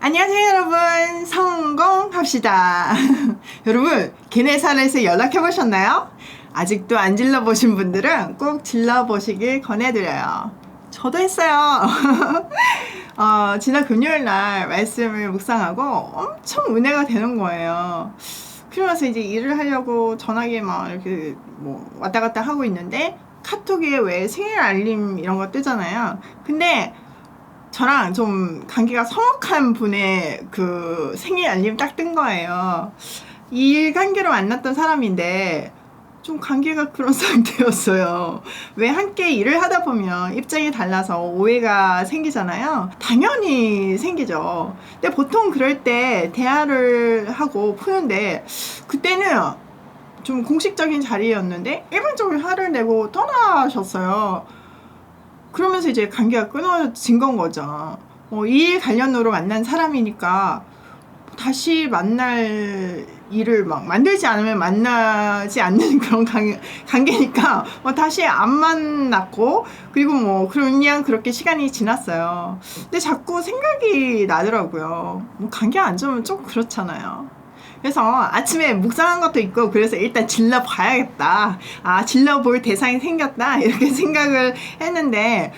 안녕하세요 여러분, 성공합시다. 여러분, 게네사렛에 연락해보셨나요? 아직도 안 질러보신 분들은 꼭 질러보시길 권해드려요. 저도 했어요. 지난 금요일날 말씀을 묵상하고 엄청 은혜가 되는 거예요. 그러면서 이제 일을 하려고 전화기에 막 이렇게 뭐 왔다 갔다 하고 있는데 카톡에 왜 생일 알림 이런 거 뜨잖아요. 근데 저랑 좀 관계가 서먹한 분의 그 생일 알림 딱 뜬 거예요. 일 관계로 만났던 사람인데 좀 관계가 그런 상태였어요. 왜 함께 일을 하다 보면 입장이 달라서 오해가 생기잖아요. 당연히 생기죠. 근데 보통 그럴 때 대화를 하고 푸는데 그때는 좀 공식적인 자리였는데 일반적으로 화를 내고 떠나셨어요. 그러면서 이제 관계가 끊어진 건 거죠. 일 관련으로 만난 사람이니까 다시 만날 일을 막 만들지 않으면 만나지 않는 그런 관계니까 다시 안 만났고, 그리고 뭐 그냥 그렇게 시간이 지났어요. 근데 자꾸 생각이 나더라고요. 뭐 관계 안 좋으면 좀 그렇잖아요. 그래서 아침에 묵상한 것도 있고, 그래서 일단 질러봐야겠다. 질러볼 대상이 생겼다. 이렇게 생각을 했는데,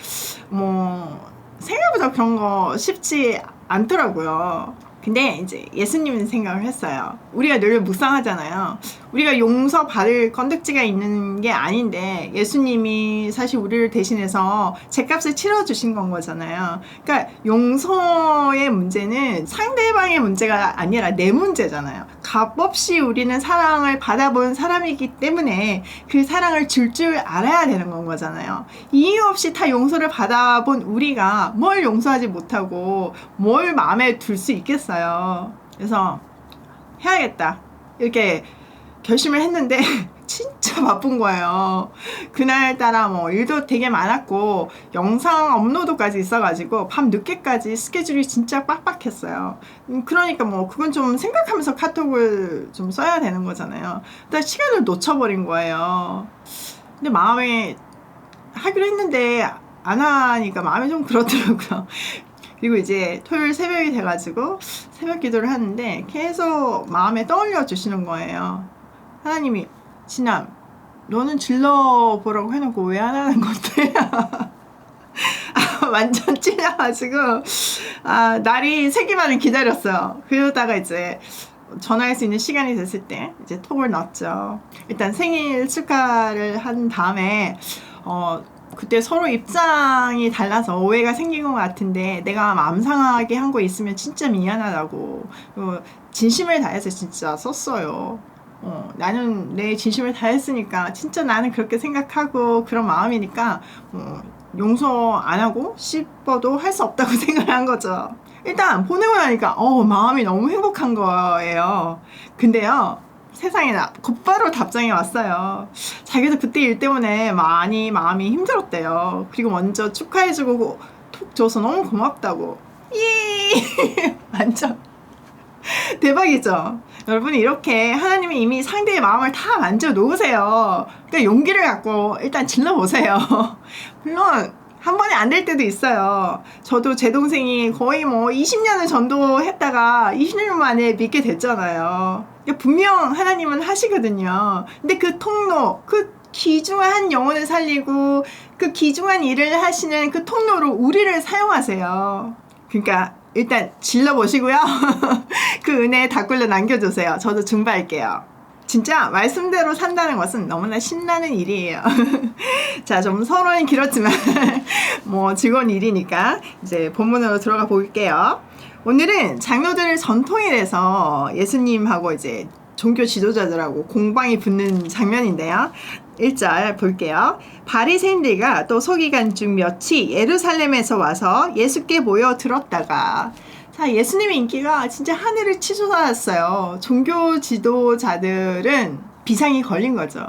생각보다 그런 거 쉽지 않더라고요. 근데 이제 예수님은 생각을 했어요. 우리가 늘 묵상하잖아요. 우리가 용서받을 건덕지가 있는 게 아닌데 예수님이 사실 우리를 대신해서 죗값을 치러주신 건 거잖아요. 그러니까 용서의 문제는 상대방의 문제가 아니라 내 문제잖아요. 값없이 우리는 사랑을 받아본 사람이기 때문에 그 사랑을 줄 알아야 되는 건 거잖아요. 이유 없이 다 용서를 받아본 우리가 뭘 용서하지 못하고 뭘 마음에 둘 수 있겠어요. 그래서 해야겠다 이렇게 결심을 했는데 진짜 바쁜 거예요. 그날따라 일도 되게 많았고 영상 업로드까지 있어가지고 밤 늦게까지 스케줄이 진짜 빡빡했어요. 그러니까 그건 좀 생각하면서 카톡을 좀 써야 되는 거잖아요. 근데 시간을 놓쳐버린 거예요. 근데 마음에 하기로 했는데 안 하니까 마음이 좀 그렇더라고요. 그리고 이제 토요일 새벽이 돼가지고 새벽 기도를 하는데 계속 마음에 떠올려 주시는 거예요. 하나님이, 진남, 너는 질러보라고 해놓고 왜 안 하는 건데? 완전 찔려가지고 날이 새기만을 기다렸어요. 그러다가 이제 전화할 수 있는 시간이 됐을 때 이제 톡을 넣었죠. 일단 생일 축하를 한 다음에 그때 서로 입장이 달라서 오해가 생긴 것 같은데 내가 마음 상하게 한 거 있으면 진짜 미안하다고 진심을 다해서 진짜 썼어요. 나는 내 진심을 다했으니까 진짜 나는 그렇게 생각하고 그런 마음이니까 용서 안 하고 싶어도 할 수 없다고 생각을 한 거죠. 일단 보내고 나니까 마음이 너무 행복한 거예요. 근데요, 세상에 곧바로 답장이 왔어요. 자기도 그때 일 때문에 많이 마음이 힘들었대요. 그리고 먼저 축하해주고 톡 줘서 너무 고맙다고. 예! 완전 대박이죠. 여러분, 이렇게 하나님이 이미 상대의 마음을 다 만져 놓으세요. 그러니까 용기를 갖고 일단 질러보세요. 물론 한 번에 안 될 때도 있어요. 저도 제 동생이 거의 20년을 전도했다가 20년 만에 믿게 됐잖아요. 분명 하나님은 하시거든요. 근데 그 통로, 그 귀중한 영혼을 살리고 그 귀중한 일을 하시는 그 통로로 우리를 사용하세요. 그러니까 일단 질러보시고요. 그 은혜 댓글로 남겨주세요. 저도 준비할게요. 진짜 말씀대로 산다는 것은 너무나 신나는 일이에요. 자, 좀 서론이 길었지만 즐거운 일이니까 이제 본문으로 들어가 볼게요. 오늘은 장로들 전통일에서 예수님하고 이제 종교 지도자들하고 공방이 붙는 장면인데요. 1절 볼게요. 바리새인들과 또 서기관 중 몇이 예루살렘에서 와서 예수께 모여 들었다가, 자, 예수님의 인기가 진짜 하늘을 치솟았어요. 종교 지도자들은 비상이 걸린 거죠.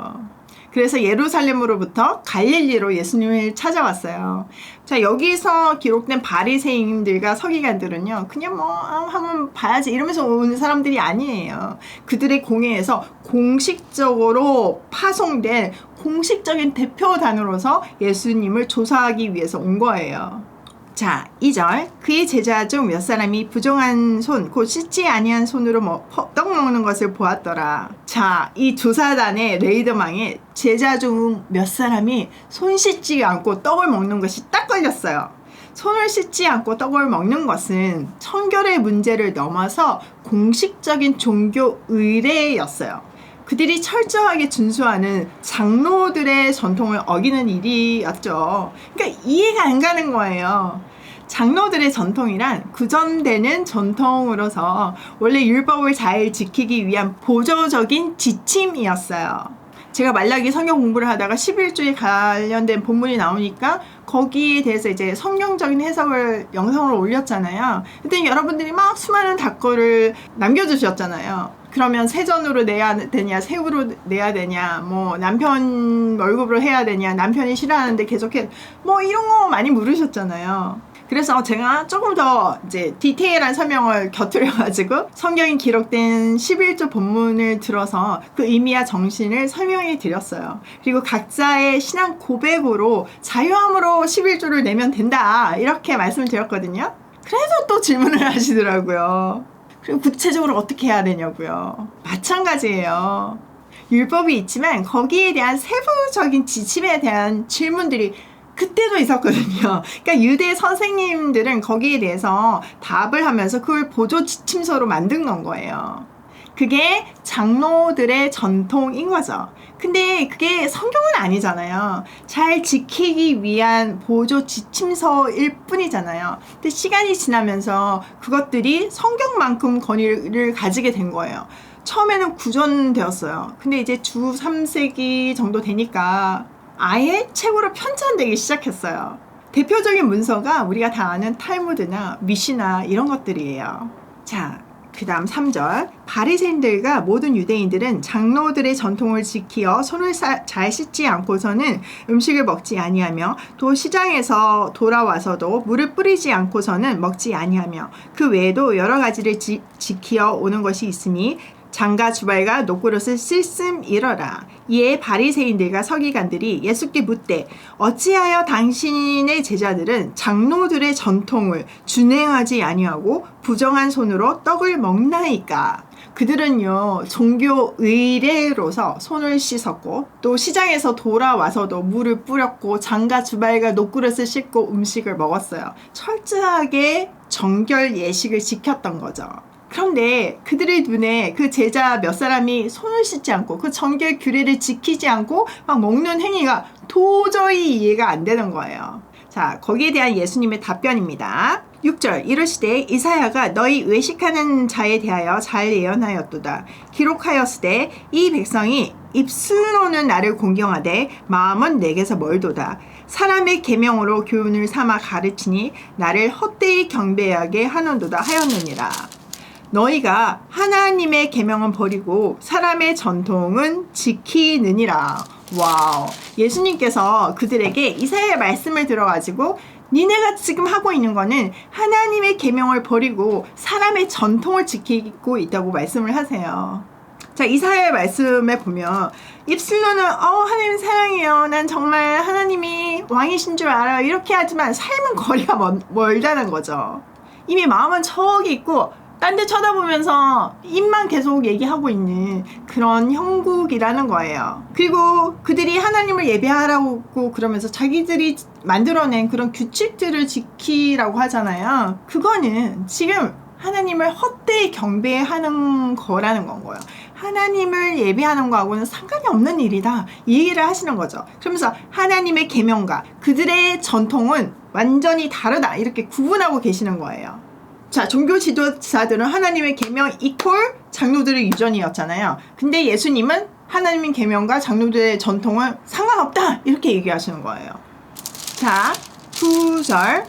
그래서 예루살렘으로부터 갈릴리로 예수님을 찾아왔어요. 자, 여기서 기록된 바리새인들과 서기관들은요, 그냥 한번 봐야지 이러면서 오는 사람들이 아니에요. 그들의 공회에서 공식적으로 파송된 공식적인 대표단으로서 예수님을 조사하기 위해서 온 거예요. 자, 2절. 그의 제자 중 몇 사람이 부정한 손, 곧 씻지 아니한 손으로 떡 먹는 것을 보았더라. 자, 이 조사단의 레이더망에 제자 중 몇 사람이 손 씻지 않고 떡을 먹는 것이 딱 걸렸어요. 손을 씻지 않고 떡을 먹는 것은 청결의 문제를 넘어서 공식적인 종교 의례였어요. 그들이 철저하게 준수하는 장로들의 전통을 어기는 일이었죠. 그러니까 이해가 안 가는 거예요. 장로들의 전통이란 구전되는 전통으로서 원래 율법을 잘 지키기 위한 보조적인 지침이었어요. 제가 말라기 성경 공부를 하다가 11조에 관련된 본문이 나오니까 거기에 대해서 이제 성경적인 해석을 영상으로 올렸잖아요. 그때 여러분들이 막 수많은 답글을 남겨주셨잖아요. 그러면 세전으로 내야 되냐, 세후로 내야 되냐, 뭐 남편 월급으로 해야 되냐, 남편이 싫어하는데 계속해, 뭐 이런 거 많이 물으셨잖아요. 그래서 제가 조금 더 이제 디테일한 설명을 곁들여가지고 성경에 기록된 11조 본문을 들어서 그 의미와 정신을 설명해 드렸어요. 그리고 각자의 신앙 고백으로 자유함으로 11조를 내면 된다, 이렇게 말씀을 드렸거든요. 그래서 또 질문을 하시더라고요. 그리고 구체적으로 어떻게 해야 되냐고요. 마찬가지예요. 율법이 있지만 거기에 대한 세부적인 지침에 대한 질문들이 그때도 있었거든요. 그러니까 유대 선생님들은 거기에 대해서 답을 하면서 그걸 보조 지침서로 만든 건 거예요. 그게 장로들의 전통인 거죠. 근데 그게 성경은 아니잖아요. 잘 지키기 위한 보조 지침서일 뿐이잖아요. 근데 시간이 지나면서 그것들이 성경만큼 권위를 가지게 된 거예요. 처음에는 구전되었어요. 근데 이제 주 3세기 정도 되니까 아예 책으로 편찬되기 시작했어요. 대표적인 문서가 우리가 다 아는 탈무드나 미시나 이런 것들이에요. 자, 그 다음 3절. 바리새인들과 모든 유대인들은 장로들의 전통을 지키어 손을 잘 씻지 않고서는 음식을 먹지 아니하며 또 시장에서 돌아와서도 물을 뿌리지 않고서는 먹지 아니하며 그 외에도 여러 가지를 지키어 오는 것이 있으니 장과 주발과 녹그릇을 씻음이러라. 이에 바리새인들과 서기관들이 예수께 묻되 어찌하여 당신의 제자들은 장로들의 전통을 준행하지 아니하고 부정한 손으로 떡을 먹나이까? 그들은요, 종교 의례로서 손을 씻었고 또 시장에서 돌아와서도 물을 뿌렸고 장과 주발과 녹그릇을 씻고 음식을 먹었어요. 철저하게 정결 예식을 지켰던 거죠. 그런데 그들의 눈에 그 제자 몇 사람이 손을 씻지 않고 그 정결 규례를 지키지 않고 막 먹는 행위가 도저히 이해가 안 되는 거예요. 자, 거기에 대한 예수님의 답변입니다. 6절. 이르시되 이사야가 너희 외식하는 자에 대하여 잘 예언하였도다. 기록하였으되 이 백성이 입술로는 나를 공경하되 마음은 내게서 멀도다. 사람의 계명으로 교훈을 삼아 가르치니 나를 헛되이 경배하게 하는도다 하였느니라. 너희가 하나님의 계명은 버리고 사람의 전통은 지키느니라. 와우. 예수님께서 그들에게 이사야의 말씀을 들어가지고 니네가 지금 하고 있는 거는 하나님의 계명을 버리고 사람의 전통을 지키고 있다고 말씀을 하세요. 자, 이사야의 말씀에 보면 입술로는 하나님 사랑해요. 난 정말 하나님이 왕이신 줄 알아요. 이렇게 하지만 삶은 거리가 멀다는 거죠. 이미 마음은 저기 있고 딴 데 쳐다보면서 입만 계속 얘기하고 있는 그런 형국이라는 거예요. 그리고 그들이 하나님을 예배하라고 그러면서 자기들이 만들어낸 그런 규칙들을 지키라고 하잖아요. 그거는 지금 하나님을 헛되이 경배하는 거라는 건 거예요. 하나님을 예배하는 거하고는 상관이 없는 일이다, 이 얘기를 하시는 거죠. 그러면서 하나님의 계명과 그들의 전통은 완전히 다르다, 이렇게 구분하고 계시는 거예요. 자, 종교 지도자들은 하나님의 계명 이퀄 장로들의 유전이었잖아요. 근데 예수님은 하나님의 계명과 장로들의 전통은 상관없다, 이렇게 얘기하시는 거예요. 자, 9절.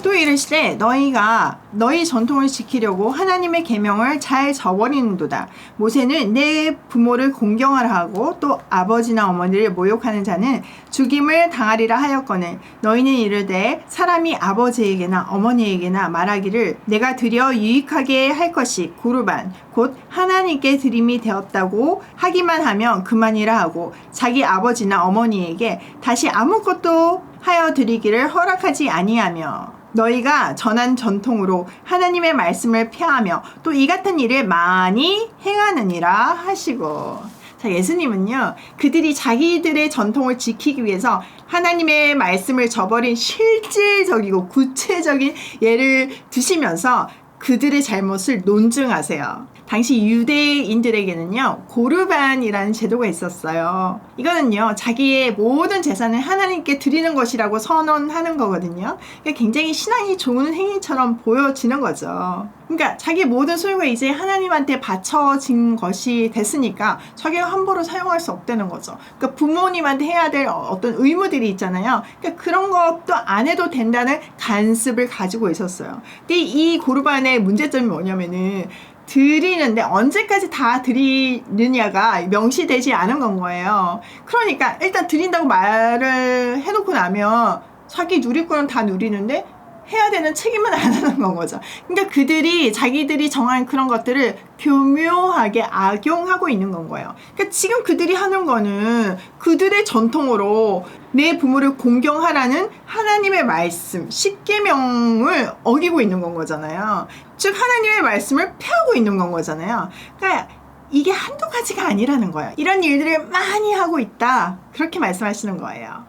또 이르시되 너희가 너희 전통을 지키려고 하나님의 계명을 잘 저버리는도다. 모세는 내 부모를 공경하라 하고 또 아버지나 어머니를 모욕하는 자는 죽임을 당하리라 하였거늘 너희는 이르되 사람이 아버지에게나 어머니에게나 말하기를 내가 드려 유익하게 할 것이 고르반 곧 하나님께 드림이 되었다고 하기만 하면 그만이라 하고 자기 아버지나 어머니에게 다시 아무것도 하여 드리기를 허락하지 아니하며 너희가 전한 전통으로 하나님의 말씀을 폐하며 또 이 같은 일을 많이 행하느니라 하시고. 자, 예수님은요, 그들이 자기들의 전통을 지키기 위해서 하나님의 말씀을 저버린 실질적이고 구체적인 예를 드시면서 그들의 잘못을 논증하세요. 당시 유대인들에게는요, 고르반이라는 제도가 있었어요. 이거는요, 자기의 모든 재산을 하나님께 드리는 것이라고 선언하는 거거든요. 그러니까 굉장히 신앙이 좋은 행위처럼 보여지는 거죠. 그러니까 자기 모든 소유가 이제 하나님한테 바쳐진 것이 됐으니까 자기가 함부로 사용할 수 없다는 거죠. 그러니까 부모님한테 해야 될 어떤 의무들이 있잖아요. 그러니까 그런 것도 안 해도 된다는 간습을 가지고 있었어요. 근데 이 고르반의 문제점이 뭐냐면은 드리는데 언제까지 다 드리느냐가 명시되지 않은 건 거예요. 그러니까 일단 드린다고 말을 해놓고 나면 자기 누리꾼은 다 누리는데 해야 되는 책임은 안 하는 건 거죠. 그러니까 그들이 자기들이 정한 그런 것들을 교묘하게 악용하고 있는 건 거예요. 그러니까 지금 그들이 하는 거는 그들의 전통으로 내 부모를 공경하라는 하나님의 말씀, 십계명을 어기고 있는 건 거잖아요. 즉 하나님의 말씀을 폐하고 있는 건 거잖아요. 그러니까 이게 한두 가지가 아니라는 거예요. 이런 일들을 많이 하고 있다. 그렇게 말씀하시는 거예요.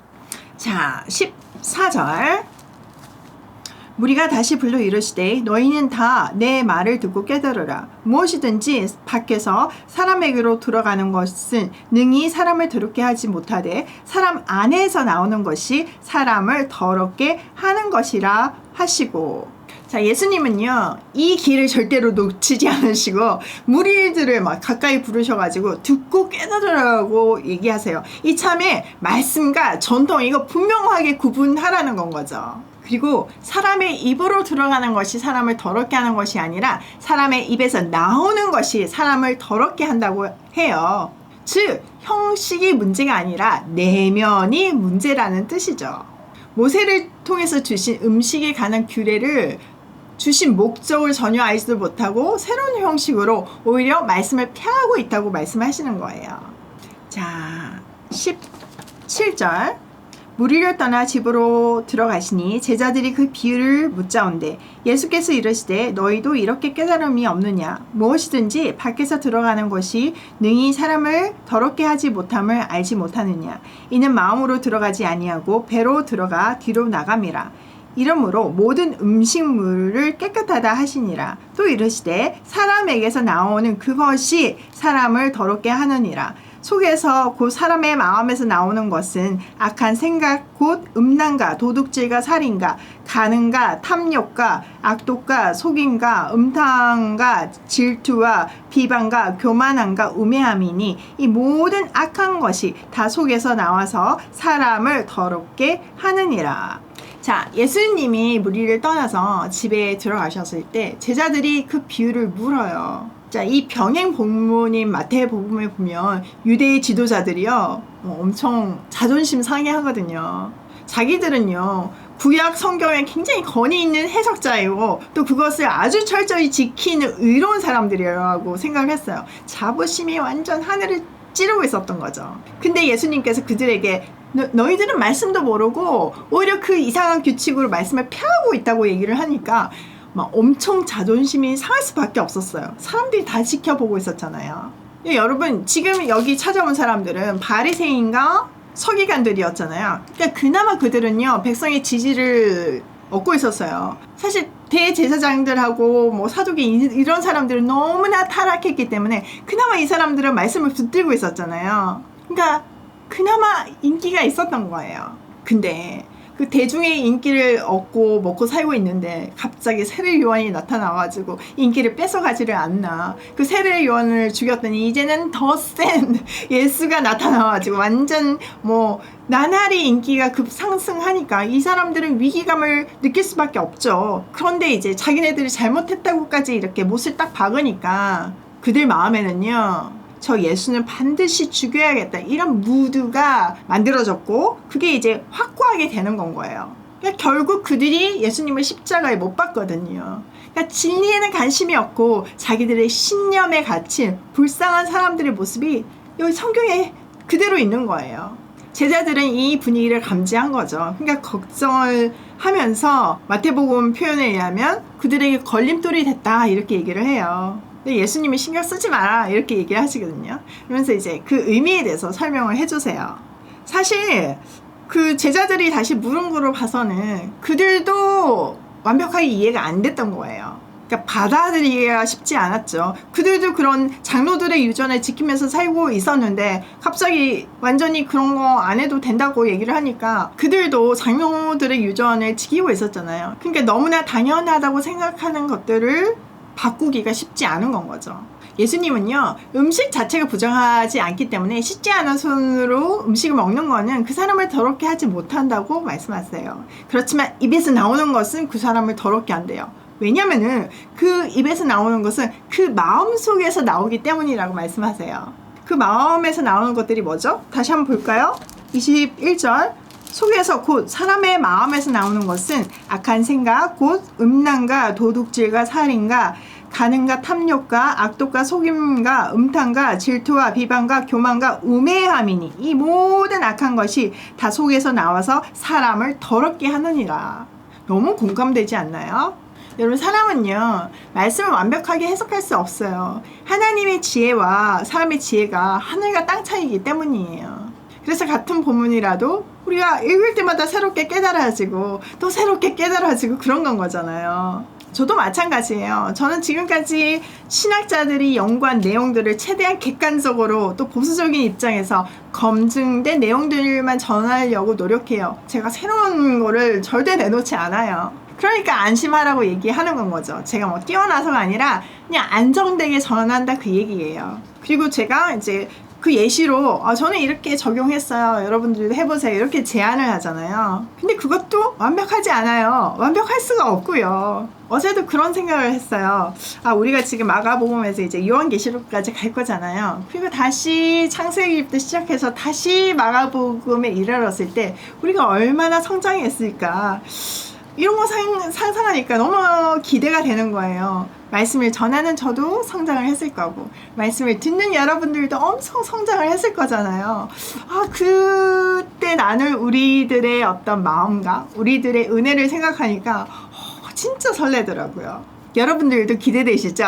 자, 14절. 무리가 다시 불러 이르시되 너희는 다 내 말을 듣고 깨달으라. 무엇이든지 밖에서 사람에게로 들어가는 것은 능히 사람을 더럽게 하지 못하되 사람 안에서 나오는 것이 사람을 더럽게 하는 것이라 하시고. 자, 예수님은요, 이 길을 절대로 놓치지 않으시고 무리들을 막 가까이 부르셔가지고 듣고 깨달으라고 얘기하세요. 이참에 말씀과 전통 이거 분명하게 구분하라는 건 거죠. 그리고 사람의 입으로 들어가는 것이 사람을 더럽게 하는 것이 아니라 사람의 입에서 나오는 것이 사람을 더럽게 한다고 해요. 즉 형식이 문제가 아니라 내면이 문제라는 뜻이죠. 모세를 통해서 주신 음식에 관한 규례를 주신 목적을 전혀 알지도 못하고 새로운 형식으로 오히려 말씀을 폐하고 있다고 말씀하시는 거예요. 자, 17절. 무리를 떠나 집으로 들어가시니 제자들이 그 비유를 묻자온대 예수께서 이르시되 너희도 이렇게 깨달음이 없느냐. 무엇이든지 밖에서 들어가는 것이 능히 사람을 더럽게 하지 못함을 알지 못하느냐. 이는 마음으로 들어가지 아니하고 배로 들어가 뒤로 나감이라. 이러므로 모든 음식물을 깨끗하다 하시니라. 또 이르시되 사람에게서 나오는 그것이 사람을 더럽게 하느니라. 속에서 곧 사람의 마음에서 나오는 것은 악한 생각 곧 음란과 도둑질과 살인과 간음과 탐욕과 악독과 속임과 음탕과 질투와 비방과 교만함과 우매함이니 이 모든 악한 것이 다 속에서 나와서 사람을 더럽게 하느니라. 자, 예수님이 무리를 떠나서 집에 들어가셨을 때 제자들이 그 비유를 물어요. 자, 이 병행 본문인 마태복음에 보면 유대의 지도자들이요, 엄청 자존심 상해하거든요. 자기들은요, 구약 성경에 굉장히 권위 있는 해석자이고 또 그것을 아주 철저히 지키는 의로운 사람들이라고 생각을 했어요. 자부심이 완전 하늘을 찌르고 있었던 거죠. 근데 예수님께서 그들에게 너희들은 말씀도 모르고 오히려 그 이상한 규칙으로 말씀을 폐하고 있다고 얘기를 하니까 막 엄청 자존심이 상할 수밖에 없었어요. 사람들이 다 지켜보고 있었잖아요. 여러분, 지금 여기 찾아온 사람들은 바리새인과 서기관들이었잖아요. 그러니까 그나마 그들은요, 백성의 지지를 얻고 있었어요. 사실 대제사장들하고 뭐 사두개 이런 사람들은 너무나 타락했기 때문에 그나마 이 사람들은 말씀을 붙들고 있었잖아요. 그러니까 그나마 인기가 있었던 거예요. 근데 그 대중의 인기를 얻고 먹고 살고 있는데 갑자기 세례 요한이 나타나가지고 인기를 뺏어가지를 않나. 그 세례 요한을 죽였더니 이제는 더 센 예수가 나타나가지고 완전 뭐 나날이 인기가 급상승하니까 이 사람들은 위기감을 느낄 수밖에 없죠. 그런데 이제 자기네들이 잘못했다고까지 이렇게 못을 딱 박으니까 그들 마음에는요, 저 예수는 반드시 죽여야겠다 이런 무드가 만들어졌고 그게 이제 확고하게 되는 건 거예요. 그러니까 결국 그들이 예수님을 십자가에 못 박거든요. 그러니까 진리에는 관심이 없고 자기들의 신념에 갇힌 불쌍한 사람들의 모습이 여기 성경에 그대로 있는 거예요. 제자들은 이 분위기를 감지한 거죠. 그러니까 걱정을 하면서 마태복음 표현에 의하면 그들에게 걸림돌이 됐다 이렇게 얘기를 해요. 근데 예수님이 신경 쓰지 마라 이렇게 얘기를 하시거든요. 그러면서 이제 그 의미에 대해서 설명을 해주세요. 사실 그 제자들이 다시 물은 거로 봐서는 그들도 완벽하게 이해가 안 됐던 거예요. 그러니까 받아들이기가 쉽지 않았죠. 그들도 그런 장로들의 유전을 지키면서 살고 있었는데 갑자기 완전히 그런 거 안 해도 된다고 얘기를 하니까 그들도 장로들의 유전을 지키고 있었잖아요. 그러니까 너무나 당연하다고 생각하는 것들을 바꾸기가 쉽지 않은 건 거죠. 예수님은요, 음식 자체가 부정하지 않기 때문에 씻지 않은 손으로 음식을 먹는 거는 그 사람을 더럽게 하지 못한다고 말씀하세요. 그렇지만 입에서 나오는 것은 그 사람을 더럽게 한대요. 왜냐면은 그 입에서 나오는 것은 그 마음 속에서 나오기 때문이라고 말씀하세요. 그 마음에서 나오는 것들이 뭐죠? 다시 한번 볼까요? 21절 속에서 곧 사람의 마음에서 나오는 것은 악한 생각, 곧 음란과 도둑질과 살인과 간음과 탐욕과 악독과 속임과 음탕과 질투와 비방과 교만과 우매함이니 이 모든 악한 것이 다 속에서 나와서 사람을 더럽게 하느니라. 너무 공감되지 않나요? 여러분, 사람은요 말씀을 완벽하게 해석할 수 없어요. 하나님의 지혜와 사람의 지혜가 하늘과 땅 차이이기 때문이에요. 그래서 같은 본문이라도 우리가 읽을 때마다 새롭게 깨달아지고 또 새롭게 깨달아지고 그런 건 거잖아요. 저도 마찬가지예요. 저는 지금까지 신학자들이 연구한 내용들을 최대한 객관적으로 또 보수적인 입장에서 검증된 내용들만 전하려고 노력해요. 제가 새로운 거를 절대 내놓지 않아요. 그러니까 안심하라고 얘기하는 건 거죠. 제가 뭐 뛰어나서가 아니라 그냥 안정되게 전한다 그 얘기예요. 그리고 제가 이제 그 예시로 저는 이렇게 적용했어요. 여러분들도 해보세요. 이렇게 제안을 하잖아요. 근데 그것도 완벽하지 않아요. 완벽할 수가 없고요. 어제도 그런 생각을 했어요. 우리가 지금 마가복음에서 이제 요한계시록까지 갈 거잖아요. 그리고 다시 창세기부터 시작해서 다시 마가복음에 이르렀을 때 우리가 얼마나 성장했을까. 이런 거 상상하니까 너무 기대가 되는 거예요. 말씀을 전하는 저도 성장을 했을 거고 말씀을 듣는 여러분들도 엄청 성장을 했을 거잖아요. 그때 나눌 우리들의 어떤 마음과 우리들의 은혜를 생각하니까 진짜 설레더라고요. 여러분들도 기대되시죠?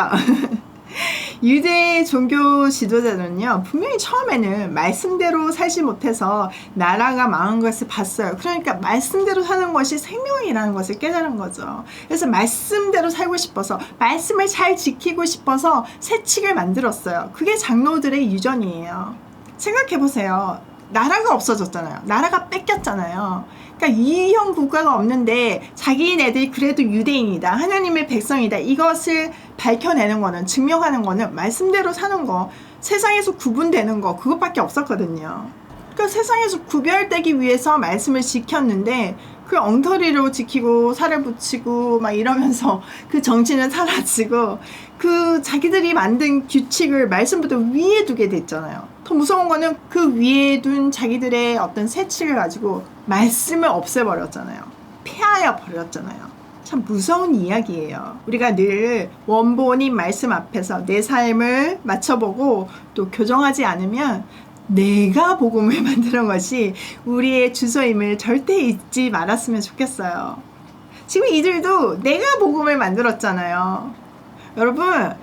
유대 종교 지도자들은요 분명히 처음에는 말씀대로 살지 못해서 나라가 망한 것을 봤어요. 그러니까 말씀대로 사는 것이 생명이라는 것을 깨달은 거죠. 그래서 말씀대로 살고 싶어서 말씀을 잘 지키고 싶어서 새 칙을 만들었어요. 그게 장로들의 유전이에요. 생각해보세요. 나라가 없어졌잖아요. 나라가 뺏겼잖아요. 그러니까 이형 국가가 없는데 자기네들이 그래도 유대인이다, 하나님의 백성이다, 이것을 밝혀내는 거는, 증명하는 거는 말씀대로 사는 거, 세상에서 구분되는 거, 그것밖에 없었거든요. 그러니까 세상에서 구별되기 위해서 말씀을 지켰는데 그 엉터리로 지키고 살을 붙이고 막 이러면서 그 정신은 사라지고 그 자기들이 만든 규칙을 말씀보다 위에 두게 됐잖아요. 더 무서운 거는 그 위에 둔 자기들의 어떤 세칙을 가지고 말씀을 없애버렸잖아요. 폐하여 버렸잖아요. 참 무서운 이야기예요. 우리가 늘 원본인 말씀 앞에서 내 삶을 맞춰보고 또 교정하지 않으면 내가 복음을 만드는 것이 우리의 주소임을 절대 잊지 말았으면 좋겠어요. 지금 이들도 내가 복음을 만들었잖아요. 여러분,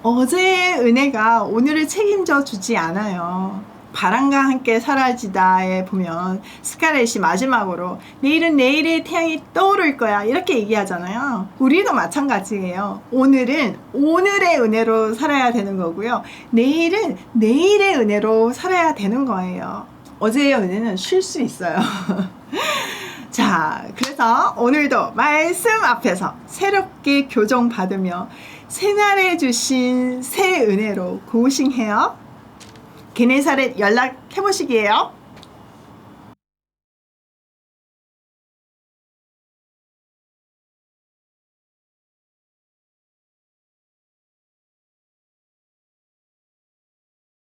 어제의 은혜가 오늘을 책임져 주지 않아요. 바람과 함께 사라지다에 보면 스카렛이 마지막으로 내일은 내일의 태양이 떠오를 거야 이렇게 얘기하잖아요. 우리도 마찬가지예요. 오늘은 오늘의 은혜로 살아야 되는 거고요. 내일은 내일의 은혜로 살아야 되는 거예요. 어제의 은혜는 쉴 수 있어요. 자, 그래서 오늘도 말씀 앞에서 새롭게 교정받으며 새날에 주신 새 은혜로 고싱해요. 게네사렛 연락해보시기에요.